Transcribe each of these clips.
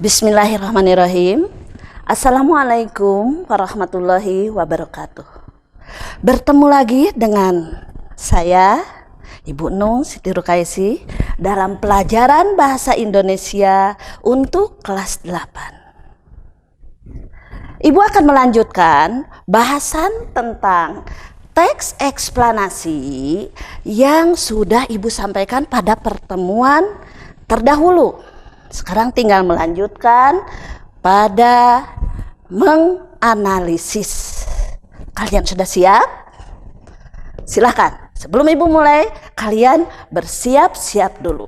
Bismillahirrahmanirrahim. Assalamualaikum warahmatullahi wabarakatuh. Bertemu lagi dengan saya, Ibu Nung Siti Rukaisi, dalam pelajaran Bahasa Indonesia untuk kelas 8. Ibu akan melanjutkan bahasan tentang teks eksplanasi yang sudah Ibu sampaikan pada pertemuan terdahulu. Sekarang tinggal melanjutkan pada menganalisis. Kalian sudah siap? Silahkan. Sebelum Ibu mulai, kalian bersiap-siap dulu.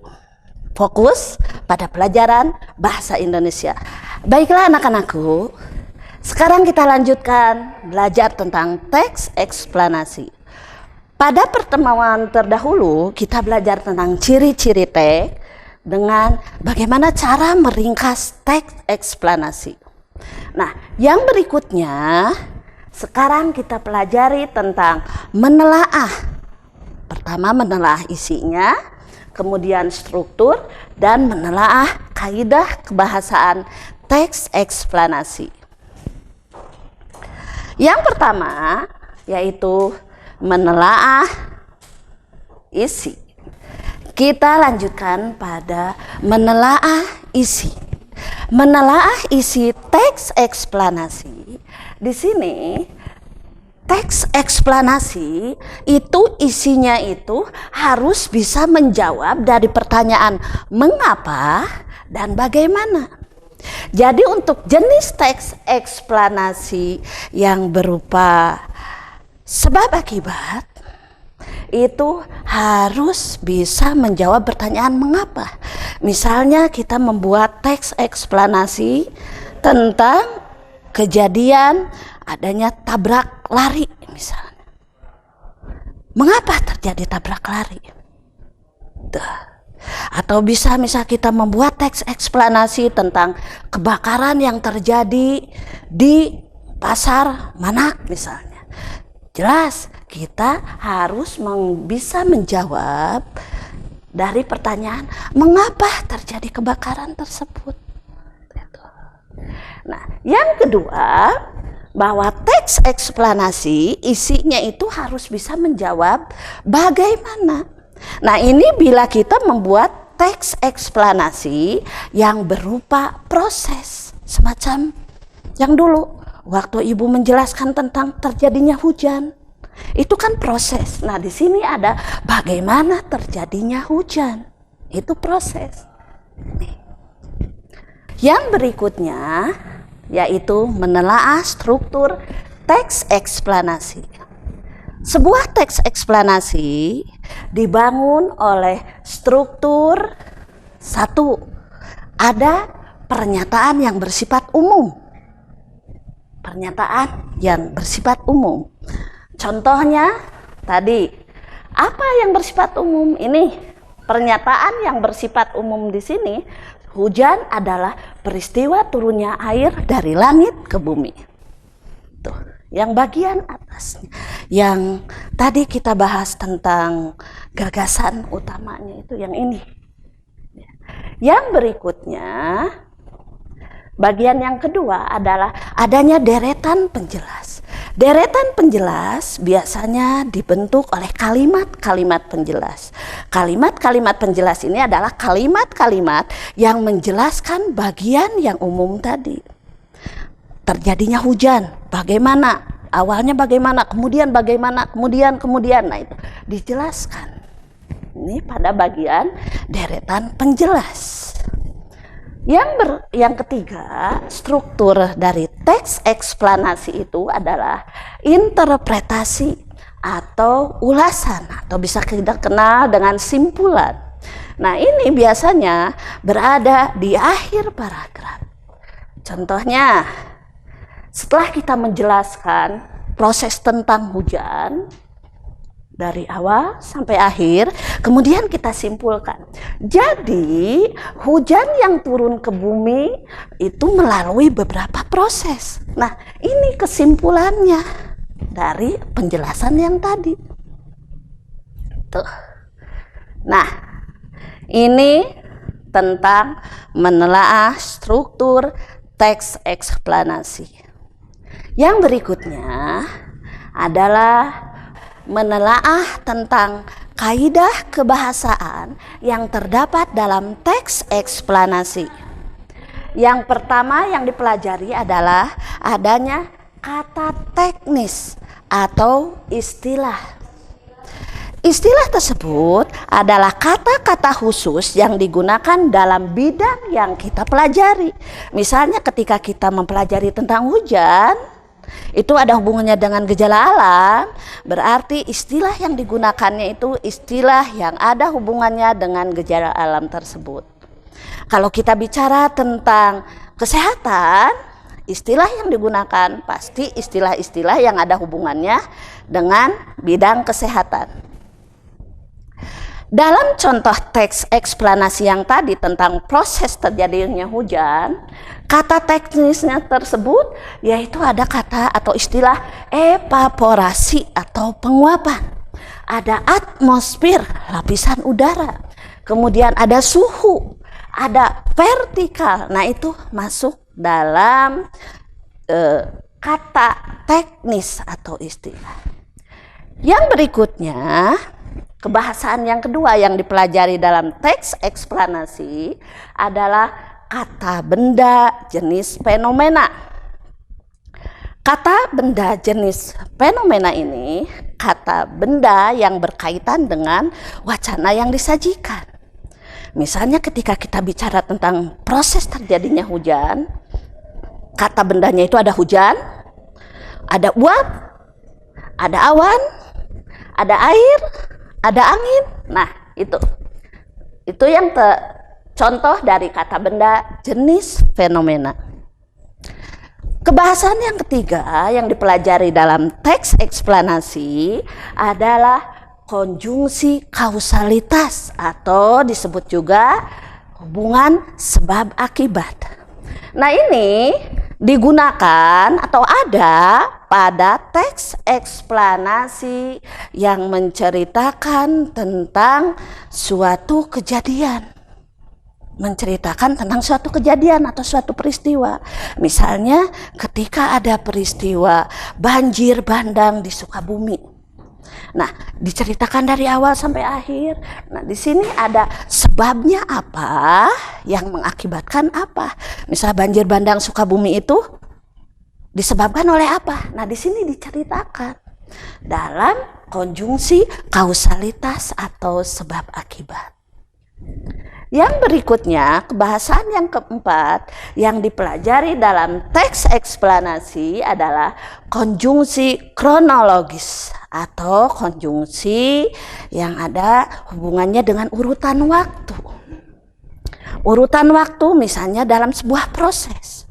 Fokus pada pelajaran Bahasa Indonesia. Baiklah anak-anakku, sekarang kita lanjutkan belajar tentang teks eksplanasi. Pada pertemuan terdahulu, kita belajar tentang ciri-ciri teks dengan bagaimana cara meringkas teks eksplanasi. Nah, yang berikutnya sekarang kita pelajari tentang menelaah. Pertama menelaah isinya, kemudian struktur, dan menelaah kaidah kebahasaan teks eksplanasi. Yang pertama yaitu menelaah isi. Kita lanjutkan pada menelaah isi. Menelaah isi teks eksplanasi. Di sini teks eksplanasi itu isinya itu harus bisa menjawab dari pertanyaan mengapa dan bagaimana. Jadi untuk jenis teks eksplanasi yang berupa sebab akibat itu harus bisa menjawab pertanyaan mengapa. Misalnya kita membuat teks eksplanasi tentang kejadian adanya tabrak lari misalnya. Mengapa terjadi tabrak lari? Atau bisa misal kita membuat teks eksplanasi tentang kebakaran yang terjadi di pasar Manak misalnya. Jelas kita harus bisa menjawab dari pertanyaan mengapa terjadi kebakaran tersebut. Nah, yang kedua, bahwa teks eksplanasi isinya itu harus bisa menjawab bagaimana. Nah, ini bila kita membuat teks eksplanasi yang berupa proses, semacam yang dulu waktu Ibu menjelaskan tentang terjadinya hujan. Itu kan proses. Nah, di sini ada bagaimana terjadinya hujan. Itu proses. Yang berikutnya yaitu menelaah struktur teks eksplanasi. Sebuah teks eksplanasi dibangun oleh struktur satu. Ada pernyataan yang bersifat umum. Pernyataan yang bersifat umum. Contohnya tadi, apa yang bersifat umum? Ini pernyataan yang bersifat umum di sini, hujan adalah peristiwa turunnya air dari langit ke bumi. Tuh, yang bagian atasnya. Yang tadi kita bahas tentang gagasan utamanya itu yang ini. Yang berikutnya, bagian yang kedua adalah adanya deretan penjelas. Deretan penjelas biasanya dibentuk oleh kalimat-kalimat penjelas. Kalimat-kalimat penjelas ini adalah kalimat-kalimat yang menjelaskan bagian yang umum tadi. Terjadinya hujan, bagaimana? Awalnya bagaimana, kemudian bagaimana, kemudian. Nah, itu dijelaskan. Ini pada bagian deretan penjelas. Yang ketiga, struktur dari teks eksplanasi itu adalah interpretasi atau ulasan, atau bisa kita kenal dengan simpulan. Nah, ini biasanya berada di akhir paragraf. Contohnya, setelah kita menjelaskan proses tentang hujan, dari awal sampai akhir, kemudian kita simpulkan. Jadi, hujan yang turun ke bumi itu melalui beberapa proses. Nah, ini kesimpulannya dari penjelasan yang tadi. Tuh. Nah, ini tentang menelaah struktur teks eksplanasi. Yang berikutnya adalah menelaah tentang kaidah kebahasaan yang terdapat dalam teks eksplanasi. Yang pertama yang dipelajari adalah adanya kata teknis atau istilah. Istilah tersebut adalah kata-kata khusus yang digunakan dalam bidang yang kita pelajari. Misalnya ketika kita mempelajari tentang hujan, itu ada hubungannya dengan gejala alam, berarti istilah yang digunakannya itu istilah yang ada hubungannya dengan gejala alam tersebut. Kalau kita bicara tentang kesehatan, istilah yang digunakan pasti istilah-istilah yang ada hubungannya dengan bidang kesehatan. Dalam contoh teks eksplanasi yang tadi tentang proses terjadinya hujan, kata teknisnya tersebut yaitu ada kata atau istilah evaporasi atau penguapan. Ada atmosfer, lapisan udara. Kemudian ada suhu, ada vertikal. Nah, itu masuk dalam kata teknis atau istilah. Yang berikutnya, kebahasaan yang kedua yang dipelajari dalam teks eksplanasi adalah kata benda jenis fenomena. Kata benda jenis fenomena ini kata benda yang berkaitan dengan wacana yang disajikan. Misalnya ketika kita bicara tentang proses terjadinya hujan, kata bendanya itu ada hujan, ada uap, ada awan, ada air, ada angin. Nah, itu yang contoh dari kata benda jenis fenomena. Kebahasaan yang ketiga yang dipelajari dalam teks eksplanasi adalah konjungsi kausalitas atau disebut juga hubungan sebab akibat. Nah, ini digunakan atau ada pada teks eksplanasi yang menceritakan tentang suatu kejadian. Menceritakan tentang suatu kejadian atau suatu peristiwa. Misalnya ketika ada peristiwa banjir bandang di Sukabumi. Nah, diceritakan dari awal sampai akhir. Nah, di sini ada sebabnya apa yang mengakibatkan apa. Misal banjir bandang Sukabumi itu disebabkan oleh apa? Nah, di sini diceritakan dalam konjungsi kausalitas atau sebab akibat. Yang berikutnya, kebahasaan yang keempat yang dipelajari dalam teks eksplanasi adalah konjungsi kronologis atau konjungsi yang ada hubungannya dengan urutan waktu. Urutan waktu misalnya dalam sebuah proses.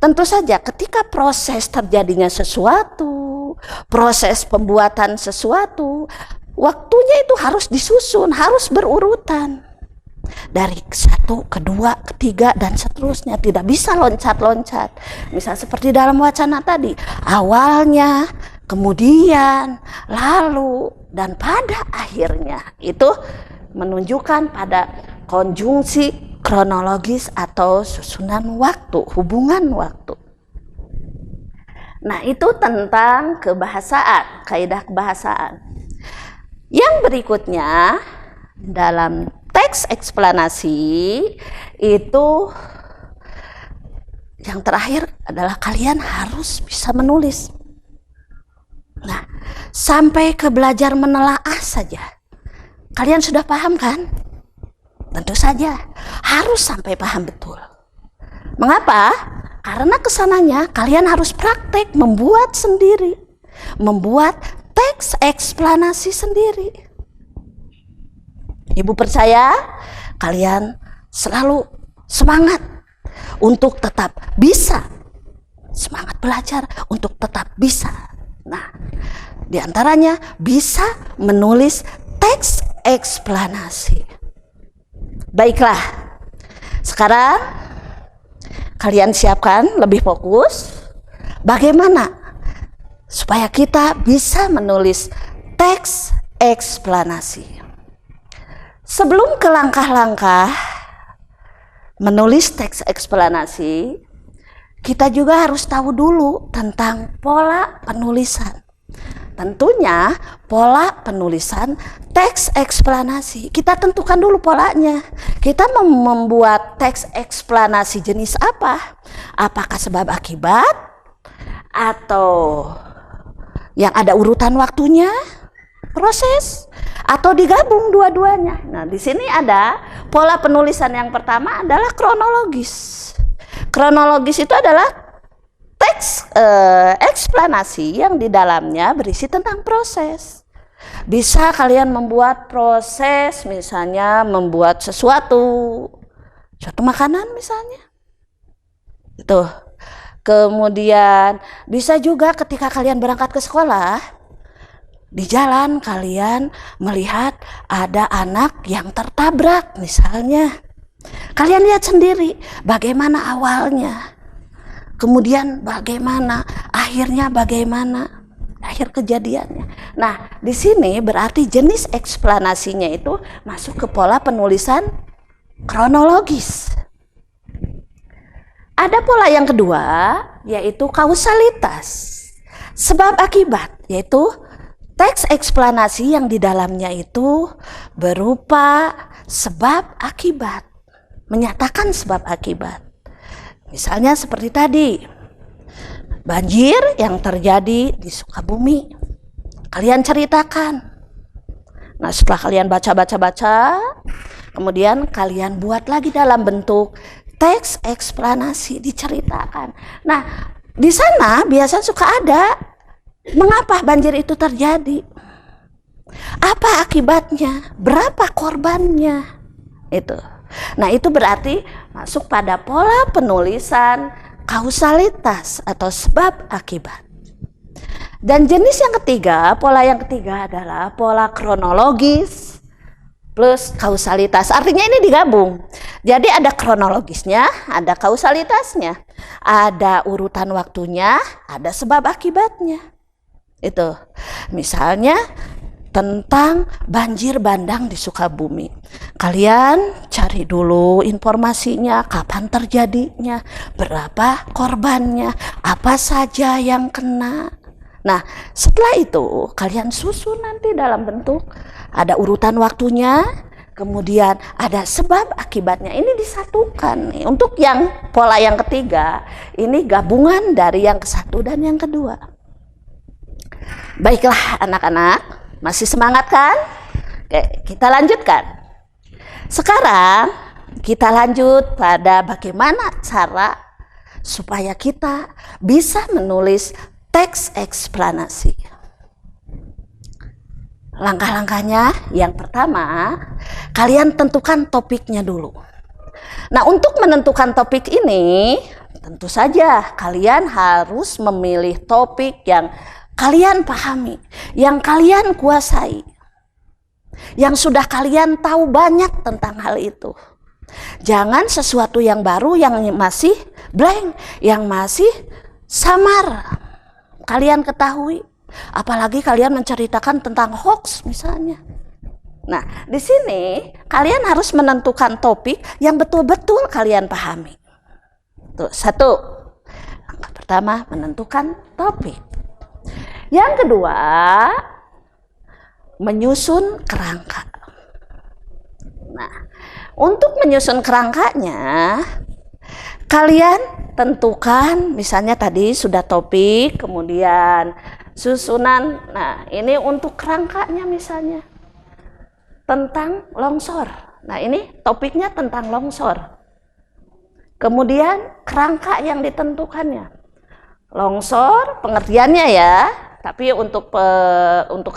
Tentu saja ketika proses terjadinya sesuatu, proses pembuatan sesuatu, waktunya itu harus disusun, harus berurutan. Dari satu, kedua, ketiga, dan seterusnya. Tidak bisa loncat-loncat. Misal seperti dalam wacana tadi. Awalnya, kemudian, lalu, dan pada akhirnya. Itu menunjukkan pada konjungsi kronologis atau susunan waktu, hubungan waktu. Nah, itu tentang kebahasaan, kaidah kebahasaan. Yang berikutnya, dalam teks eksplanasi itu yang terakhir adalah kalian harus bisa menulis. Nah, sampai ke belajar menelaah saja. Kalian sudah paham kan? Tentu saja harus sampai paham betul. Mengapa? Karena kesananya kalian harus praktek membuat sendiri. Membuat teks eksplanasi sendiri. Ibu percaya kalian selalu semangat untuk tetap bisa. Semangat belajar untuk tetap bisa Nah, di antaranya bisa menulis teks eksplanasi. Baiklah, sekarang kalian siapkan lebih fokus bagaimana supaya kita bisa menulis teks eksplanasi. Sebelum ke langkah-langkah menulis teks eksplanasi, kita juga harus tahu dulu tentang pola penulisan. Tentunya pola penulisan teks eksplanasi. Kita tentukan dulu polanya. Kita membuat teks eksplanasi jenis apa? Apakah sebab akibat? Atau yang ada urutan waktunya? Proses? Atau digabung dua-duanya? Nah, di sini ada pola penulisan yang pertama adalah kronologis. Kronologis itu adalah teks eksplanasi yang di dalamnya berisi tentang proses. Bisa kalian membuat proses, misalnya membuat suatu makanan misalnya. Itu. Kemudian bisa juga ketika kalian berangkat ke sekolah, di jalan kalian melihat ada anak yang tertabrak misalnya. Kalian lihat sendiri bagaimana awalnya, kemudian bagaimana akhirnya, bagaimana akhir kejadiannya. Nah, di sini berarti jenis eksplanasinya itu masuk ke pola penulisan kronologis. Ada pola yang kedua, yaitu kausalitas, sebab akibat, yaitu teks eksplanasi yang di dalamnya itu berupa sebab akibat. Menyatakan sebab akibat. Misalnya seperti tadi, banjir yang terjadi di Sukabumi. Kalian ceritakan. Nah, setelah kalian baca, kemudian kalian buat lagi dalam bentuk teks eksplanasi, diceritakan. Nah, di sana biasa suka ada mengapa banjir itu terjadi. Apa akibatnya? Berapa korbannya? Itu. Nah, itu berarti masuk pada pola penulisan kausalitas atau sebab akibat. Dan jenis yang ketiga, pola yang ketiga adalah pola kronologis plus kausalitas. Artinya ini digabung. Jadi ada kronologisnya, ada kausalitasnya, ada urutan waktunya, ada sebab akibatnya. Itu. Misalnya tentang banjir bandang di Sukabumi. Kalian cari dulu informasinya, kapan terjadinya, berapa korbannya, apa saja yang kena. Nah, setelah itu kalian susun nanti dalam bentuk ada urutan waktunya, kemudian ada sebab akibatnya. Ini disatukan. Untuk yang pola yang ketiga, ini gabungan dari yang ke satu dan yang kedua. Baiklah anak-anak, masih semangat kan? Oke, kita lanjutkan. Sekarang kita lanjut pada bagaimana cara supaya kita bisa menulis teks eksplanasi. Langkah-langkahnya, yang pertama, kalian tentukan topiknya dulu. Nah, untuk menentukan topik ini, tentu saja kalian harus memilih topik yang kalian pahami, yang kalian kuasai, yang sudah kalian tahu banyak tentang hal itu. Jangan sesuatu yang baru yang masih blank, yang masih samar kalian ketahui. Apalagi kalian menceritakan tentang hoax misalnya. Nah, di sini kalian harus menentukan topik yang betul-betul kalian pahami. Tuh, satu. Langkah pertama, menentukan topik. Yang kedua, menyusun kerangka. Nah, untuk menyusun kerangkanya, kalian tentukan, misalnya tadi sudah topik, kemudian susunan. Nah, ini untuk kerangkanya misalnya tentang longsor. Nah, ini topiknya tentang longsor. Kemudian kerangka yang ditentukannya. Longsor, pengertiannya ya. Tapi untuk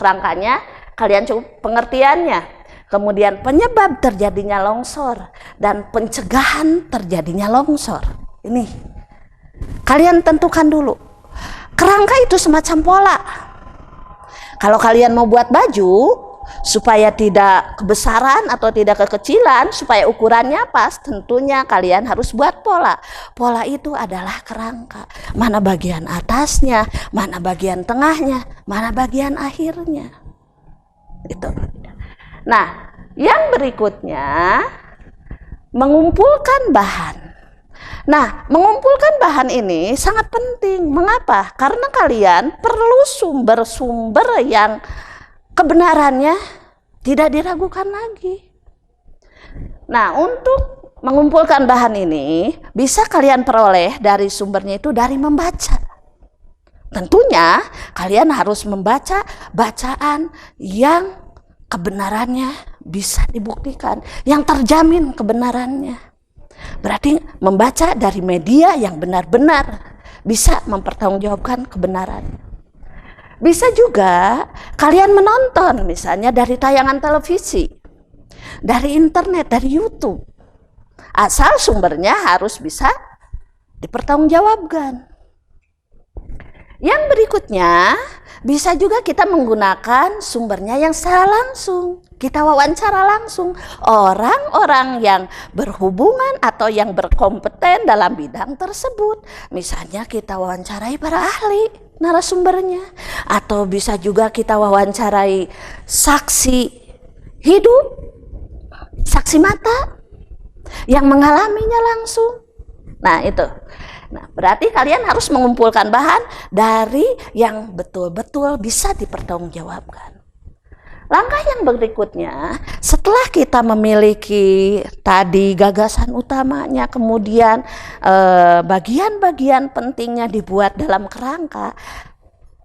rangkanya kalian cukup pengertiannya. Kemudian penyebab terjadinya longsor dan pencegahan terjadinya longsor. Ini kalian tentukan dulu. Kerangka itu semacam pola. Kalau kalian mau buat baju supaya tidak kebesaran atau tidak kekecilan, supaya ukurannya pas, tentunya kalian harus buat pola. Pola itu adalah kerangka. Mana bagian atasnya, mana bagian tengahnya, mana bagian akhirnya. Itu. Nah, yang berikutnya mengumpulkan bahan. Nah, mengumpulkan bahan ini sangat penting. Mengapa? Karena kalian perlu sumber-sumber yang kebenarannya tidak diragukan lagi. Nah, untuk mengumpulkan bahan ini bisa kalian peroleh dari sumbernya itu dari membaca. Tentunya kalian harus membaca bacaan yang kebenarannya bisa dibuktikan, yang terjamin kebenarannya. Berarti membaca dari media yang benar-benar bisa mempertanggungjawabkan kebenaran. Bisa juga kalian menonton misalnya dari tayangan televisi, dari internet, dari YouTube. Asal sumbernya harus bisa dipertanggungjawabkan. Yang berikutnya, bisa juga kita menggunakan sumbernya yang secara langsung. Kita wawancara langsung orang-orang yang berhubungan atau yang berkompeten dalam bidang tersebut. Misalnya kita wawancarai para ahli narasumbernya. Atau bisa juga kita wawancarai saksi hidup, saksi mata yang mengalaminya langsung. Nah itu. Nah, berarti kalian harus mengumpulkan bahan dari yang betul-betul bisa dipertanggungjawabkan. Langkah yang berikutnya, setelah kita memiliki tadi gagasan utamanya, kemudian bagian-bagian pentingnya dibuat dalam kerangka,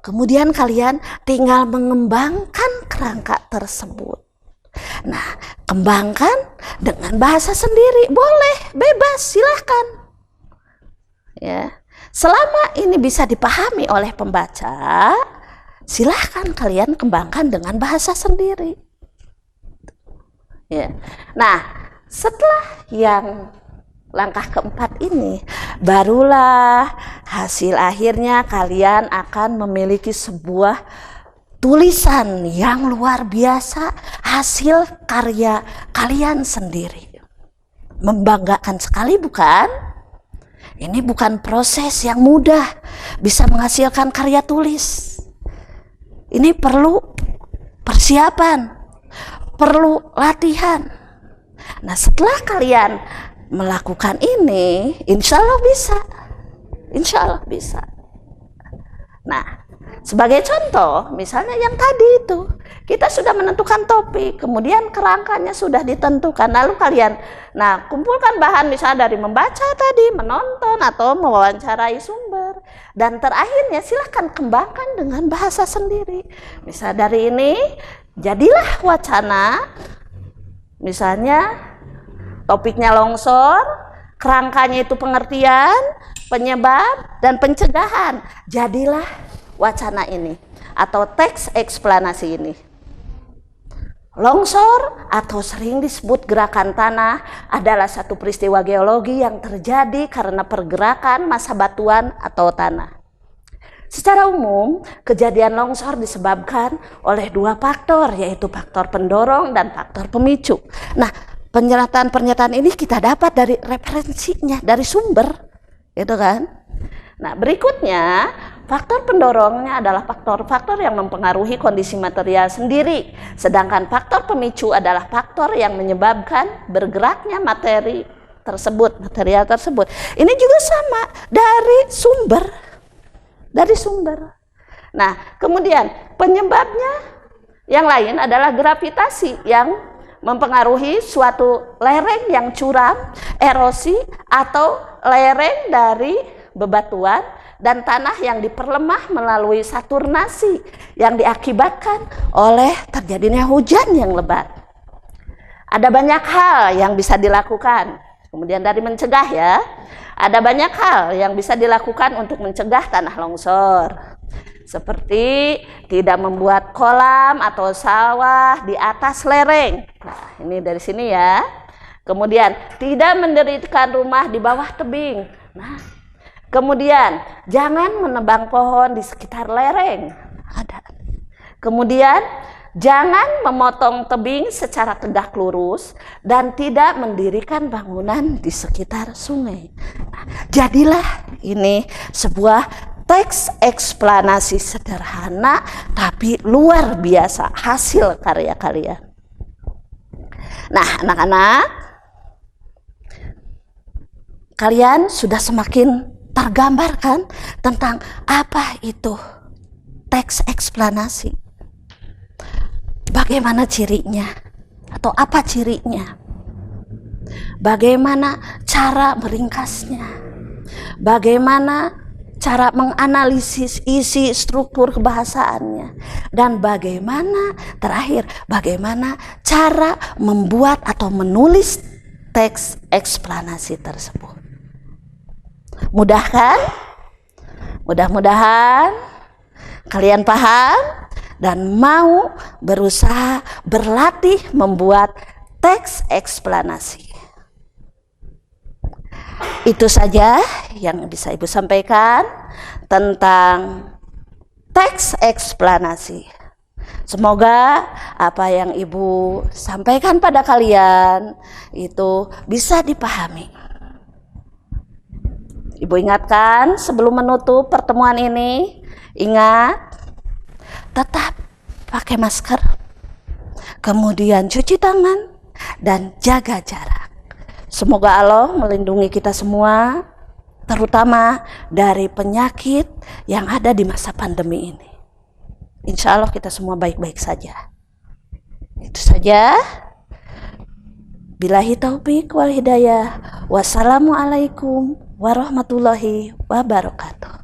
kemudian kalian tinggal mengembangkan kerangka tersebut. Nah, kembangkan dengan bahasa sendiri, boleh, bebas, silahkan. Ya, selama ini bisa dipahami oleh pembaca, silahkan kalian kembangkan dengan bahasa sendiri. Ya. Nah, setelah yang langkah keempat ini, barulah hasil akhirnya kalian akan memiliki sebuah tulisan yang luar biasa, hasil karya kalian sendiri. Membanggakan sekali, bukan? Ini bukan proses yang mudah bisa menghasilkan karya tulis. Ini perlu persiapan, perlu latihan. Nah, setelah kalian melakukan ini, insya Allah bisa. Insya Allah bisa. Nah, sebagai contoh, misalnya yang tadi itu, kita sudah menentukan topik, kemudian kerangkanya sudah ditentukan, lalu kalian, nah, kumpulkan bahan misalnya dari membaca tadi, menonton, atau mewawancarai sumber, dan terakhirnya silahkan kembangkan dengan bahasa sendiri. Misal dari ini, jadilah wacana, misalnya topiknya longsor, kerangkanya itu pengertian, penyebab, dan pencegahan. Jadilah wacana ini atau teks eksplanasi ini. Longsor atau sering disebut gerakan tanah adalah satu peristiwa geologi yang terjadi karena pergerakan massa batuan atau tanah. Secara umum, kejadian longsor disebabkan oleh dua faktor, yaitu faktor pendorong dan faktor pemicu. Nah, pernyataan-pernyataan ini kita dapat dari referensinya, dari sumber, gitu kan? Nah, berikutnya, faktor pendorongnya adalah faktor-faktor yang mempengaruhi kondisi material sendiri, sedangkan faktor pemicu adalah faktor yang menyebabkan bergeraknya materi tersebut, material tersebut. Ini juga sama dari sumber. Nah, kemudian penyebabnya yang lain adalah gravitasi yang mempengaruhi suatu lereng yang curam, erosi, atau lereng dari bebatuan dan tanah yang diperlemah melalui saturnasi yang diakibatkan oleh terjadinya hujan yang lebat. Ada banyak hal yang bisa dilakukan. Kemudian dari mencegah ya, ada banyak hal yang bisa dilakukan untuk mencegah tanah longsor. Seperti tidak membuat kolam atau sawah di atas lereng. Nah, ini dari sini ya. Kemudian tidak mendirikan rumah di bawah tebing. Nah, Kemudian jangan menebang pohon di sekitar lereng. Ada. Kemudian jangan memotong tebing secara tegak lurus dan tidak mendirikan bangunan di sekitar sungai. Nah, jadilah ini sebuah teks eksplanasi sederhana tapi luar biasa hasil karya kalian. Nah, anak-anak, kalian sudah semakin tergambarkan tentang apa itu teks eksplanasi. Bagaimana cirinya atau apa cirinya? Bagaimana cara meringkasnya? Bagaimana cara menganalisis isi struktur kebahasaannya? Dan bagaimana terakhir, bagaimana cara membuat atau menulis teks eksplanasi tersebut? Mudah kan? Mudah-mudahan kalian paham dan mau berusaha berlatih membuat teks eksplanasi. Itu saja yang bisa Ibu sampaikan tentang teks eksplanasi. Semoga apa yang Ibu sampaikan pada kalian itu bisa dipahami. Ibu ingatkan sebelum menutup pertemuan ini, ingat tetap pakai masker, kemudian cuci tangan dan jaga jarak. Semoga Allah melindungi kita semua, terutama dari penyakit yang ada di masa pandemi ini. Insya Allah kita semua baik-baik saja. Itu saja. Billahi taufik wal hidayah. Wassalamualaikum warahmatullahi wabarakatuh.